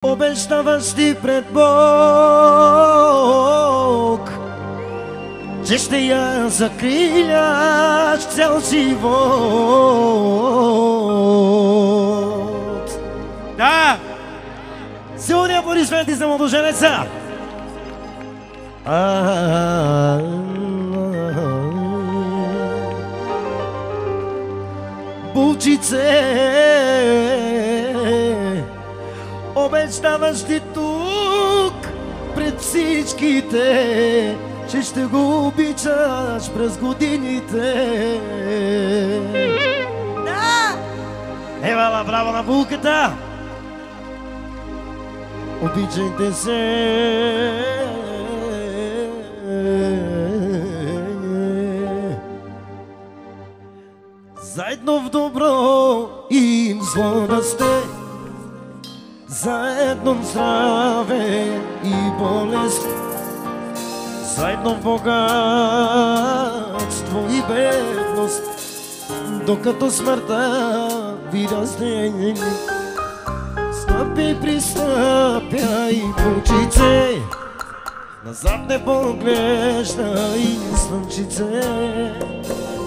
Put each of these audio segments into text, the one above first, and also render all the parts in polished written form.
Обещаваш ти пред Бог, че ще я закриляш цял живот. Да! Силни аплодисменти за младоженеца! Булчице, обещаваш ти тук пред всичките, че ще го обичаш през годините. Да! Евала, браво на булката! Обичайте се! Заедно в добро и в зло да сте, заедно в здраве и болест, заедно в богатство и бедност, докато смъртта ви разделени. Стъпи, пристъпяй, булчице, назад не поглеждай, слънчице,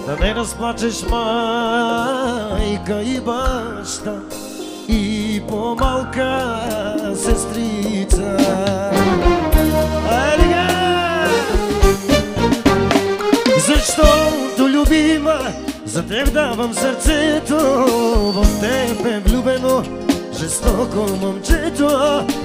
да не разплачеш майка и баща и по-малка сестрица. Защото, любима, за теб давам сърцето, в теб е влюбено жестоко момчето.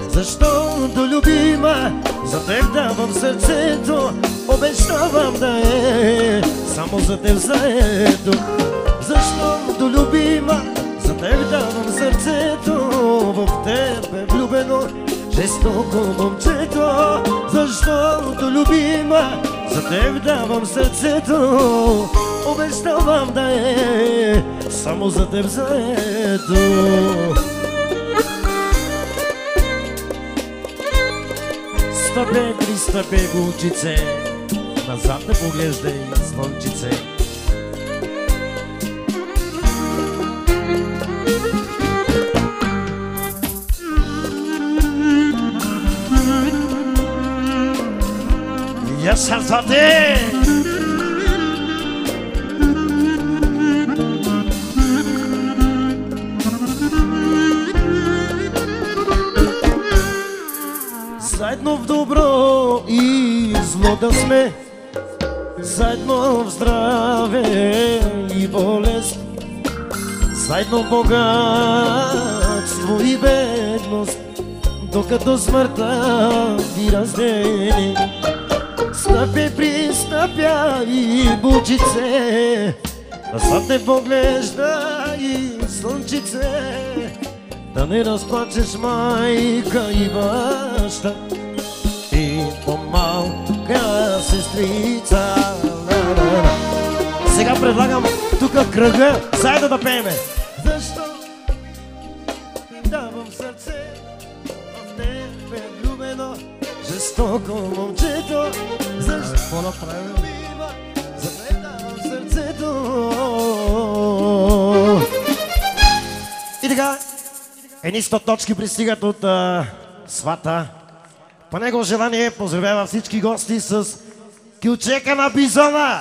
Защото, любима, за теб давам сърцето, обещавам да е само за теб заедно. Защото, любима, за теб давам сърцето, в теб е влюбено жестоко момчето. Защото, любима, за теб давам сърцето, обещавам да е само за теб заедно. Стъпе, пристъпе, булчице, назад не поглеждай, слънчице. Я сърцате! Заедно в добро и зло да сме, заедно в здраве и болест, заедно в богатство и бедност, докато смъртта ви раздели. Стъпи, пристъпяй, булчице, назад не поглеждай, слънчице, да не разплачеш майка и баща и по-малка сестрица. Сега предлагам тук кръга, заедно да пееме. Защо давам сърце, в теб е влюбено жестоко момчето. Защо любима, за теб давам сърцето. И така, едни 100 точки пристигат от свата. По него желание поздравява всички гости с кюлчека на бизона.